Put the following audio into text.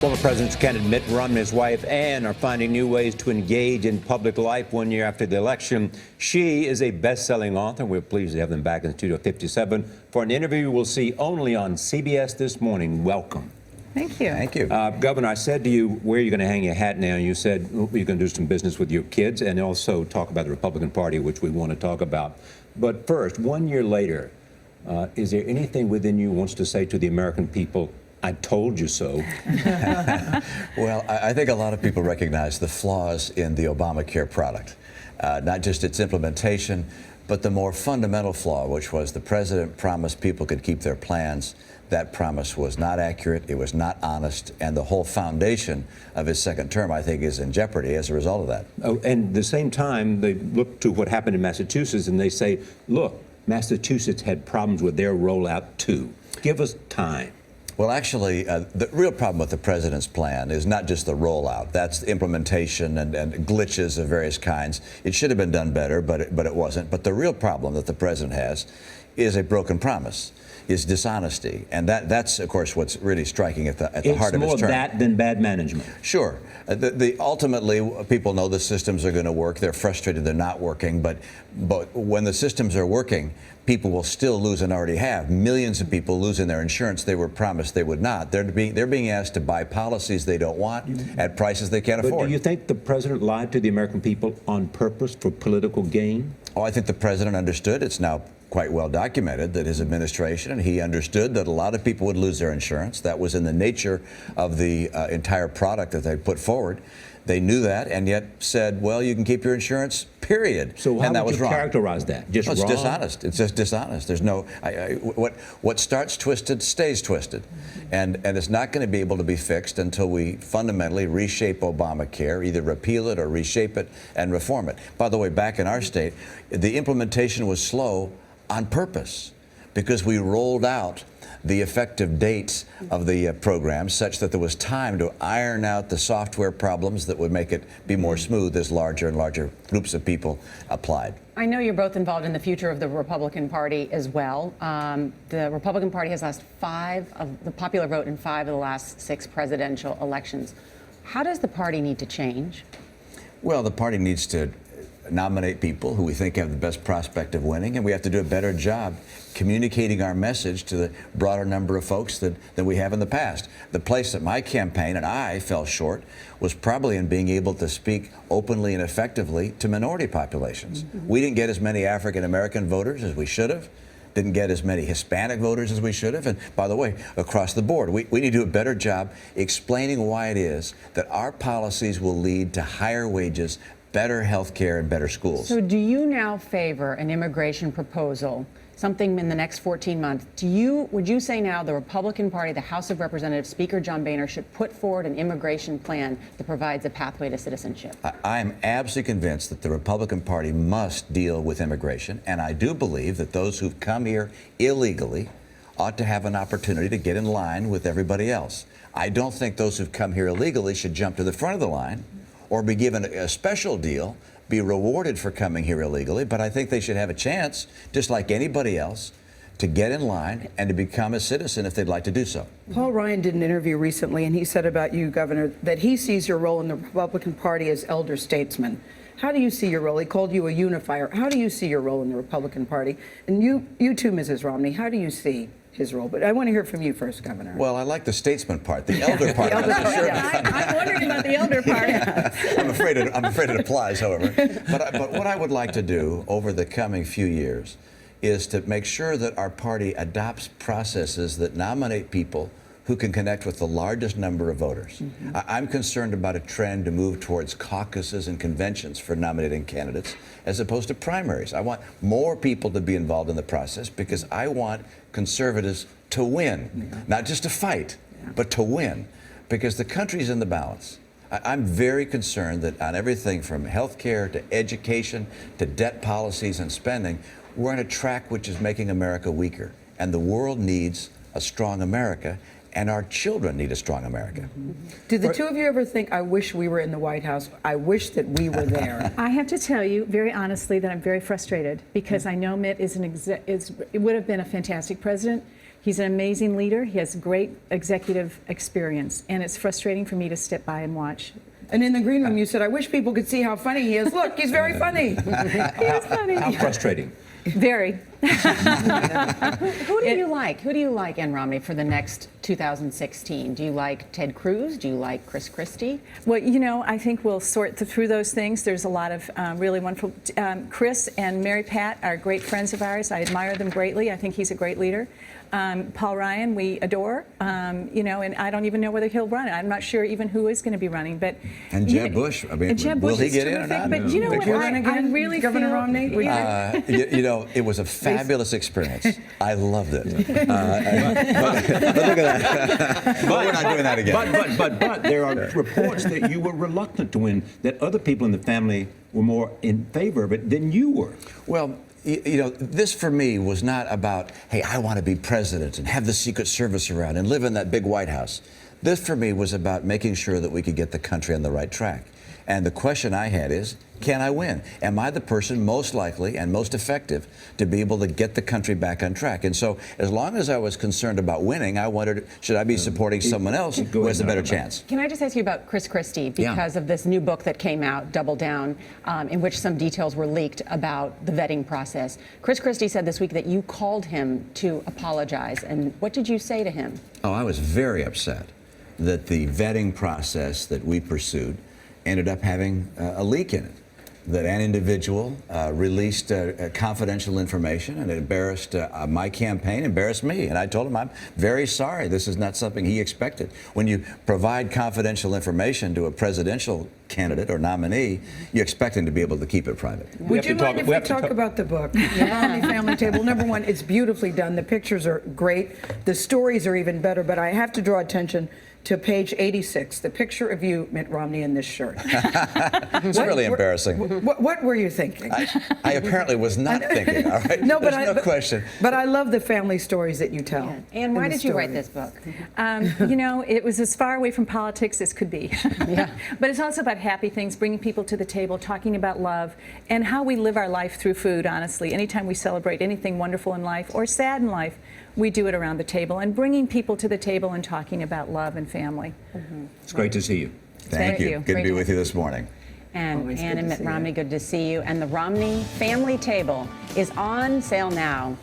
Former president's candidate Mitt Romney and his wife Ann are finding new ways to engage in public life 1 year after the election. She is a best-selling author. We're pleased to have them back in Studio 57 for an interview we'll see only on CBS This Morning. Welcome. Thank you. Thank you. Governor, I said to you, where are you going to hang your hat now? And you said you're going to do some business with your kids and also talk about the Republican Party, which we want to talk about. But first, 1 year later, is there anything within you wants to say to the American people? I told you so. Well, I think a lot of people recognize the flaws in the Obamacare product, not just its implementation, but the more fundamental flaw, which was the president promised people could keep their plans. That promise was not accurate, it was not honest, and the whole foundation of his second term, I think, is in jeopardy as a result of that. Oh, and at the same time, they look to what happened in Massachusetts and they say, look, Massachusetts had problems with their rollout too. Give us time. Well, actually, the real problem with the president's plan is not just the rollout. That's the implementation and glitches of various kinds. It should have been done better, but it wasn't. But the real problem that the president has is a broken promise, is dishonesty. And that's, of course, what's really striking at the heart of his term. It's more that than bad management. Sure. Ultimately, people know the systems are going to work. They're frustrated they're not working. But when the systems are working, people will still lose and already have. Millions of people losing their insurance they were promised they would not. They're being asked to buy policies they don't want at prices they can't afford. But do you think the president lied to the American people on purpose for political gain? Oh, I think the president understood. It's now quite well documented that his administration, and he understood that a lot of people would lose their insurance. That was in the nature of the entire product that they put forward. They knew that and yet said, well, you can keep your insurance, period. So how and that would was you wrong. characterize that? Just it's wrong? dishonest. It's just dishonest. There's no, what starts twisted stays twisted. And it's not going to be able to be fixed until we fundamentally reshape Obamacare, either repeal it or reshape it and reform it. By the way, back in our state, the implementation was slow on purpose because we rolled out the effective dates of the program such that there was time to iron out the software problems that would make it be more smooth as larger and larger groups of people applied. I know you're both involved in the future of the Republican Party as well. The Republican Party has lost 5 of the popular vote in 5 of the last 6 presidential elections. How does the party need to change? Well, the party needs to nominate people who we think have the best prospect of winning, and we have to do a better job communicating our message to the broader number of folks than we have in the past. The place that my campaign and I fell short was probably in being able to speak openly and effectively to minority populations. We didn't get as many African American voters as we should have, didn't get as many Hispanic voters as we should have, and by the way, across the board, we need to do a better job explaining why it is that our policies will lead to higher wages, better health care, and better schools. So do you now favor an immigration proposal, something in the next 14 months? Would you say now the Republican Party, the House of Representatives, Speaker John Boehner, should put forward an immigration plan that provides a pathway to citizenship? I am absolutely convinced that the Republican Party must deal with immigration, and I do believe that those who've come here illegally ought to have an opportunity to get in line with everybody else. I don't think those who've come here illegally should jump to the front of the line or be given a special deal, be rewarded for coming here illegally, but I think they should have a chance, just like anybody else, to get in line and to become a citizen if they'd like to do so. Paul Ryan did an interview recently, and he said about you, Governor, that he sees your role in the Republican Party as elder statesman. How do you see your role? He called you a unifier. How do you see your role in the Republican Party? And you too, Mrs. Romney, how do you see his role? But I want to hear from you first, Governor. Well, I like the statesman part, the elder part. I'm wondering about the elder part. I'm afraid it applies, however. But what I would like to do over the coming few years is to make sure that our party adopts processes that nominate people who can connect with the largest number of voters. I'm concerned about a trend to move towards caucuses and conventions for nominating candidates as opposed to primaries. I want more people to be involved in the process because I want conservatives to win, not just to fight, but to win, because the country's in the balance. I'm very concerned that on everything from health care to education to debt policies and spending, we're on a track which is making America weaker. And the world needs a strong America, and our children need a strong America. Did the two of you ever think, I wish we were in the White House? I wish that we were there. I have to tell you very honestly that I'm very frustrated because I know Mitt would have been a fantastic president. He's an amazing leader. He has great executive experience, and it's frustrating for me to step by and watch. And in the green room, you said, I wish people could see how funny he is. Look, he's very funny. He's funny. How frustrating. Very. Who do you like? Who do you like, Ann Romney, for the next 2016? Do you like Ted Cruz? Do you like Chris Christie? Well, you know, I think we'll sort through those things. There's a lot of really wonderful. Chris and Mary Pat are great friends of ours. I admire them greatly. I think he's a great leader. Paul Ryan, we adore. You know, and I don't even know whether he'll run. I'm not sure even who is going to be running. But And Jeb Bush. I mean, will he get in or not? But you know what? I really Governor feel, Romney? You know, it was a fabulous experience. I loved it. But look at that. But we're not doing that again. But there are reports that you were reluctant to win, that other people in the family were more in favor of it than you were. Well, you know, this for me was not about, hey, I want to be president and have the Secret Service around and live in that big White House. This for me was about making sure that we could get the country on the right track. And the question I had is, can I win? Am I the person most likely and most effective to be able to get the country back on track? And so as long as I was concerned about winning, I wondered, should I be supporting someone else who has a better chance? Can I just ask you about Chris Christie, because of this new book that came out, Double Down, in which some details were leaked about the vetting process. Chris Christie said this week that you called him to apologize. And what did you say to him? Oh, I was very upset that the vetting process that we pursued ended up having a leak in it. That an individual released confidential information, and it embarrassed my campaign, embarrassed me. And I told him, I'm very sorry. This is not something he expected. When you provide confidential information to a presidential candidate or nominee, you expect him to be able to keep it private. Would you mind if we talk about the book, The Romney Family Table? Number one, it's beautifully done. The pictures are great. The stories are even better. But I have to draw attention to page 86, the picture of you, Mitt Romney, in this shirt. It's really embarrassing. What were you thinking? I apparently was not thinking, all right? No, but There's no question. But I love the family stories that you tell. And why did you write this book? you know, it was as far away from politics as could be. But it's also about happy things, bringing people to the table, talking about love, and how we live our life through food, honestly. Anytime we celebrate anything wonderful in life or sad in life, we do it around the table, and bringing people to the table and talking about love and family. It's great to see you. Thank you. Good to be with you this morning. And Ann and Mitt Romney, good to see you. And the Romney Family Table is on sale now.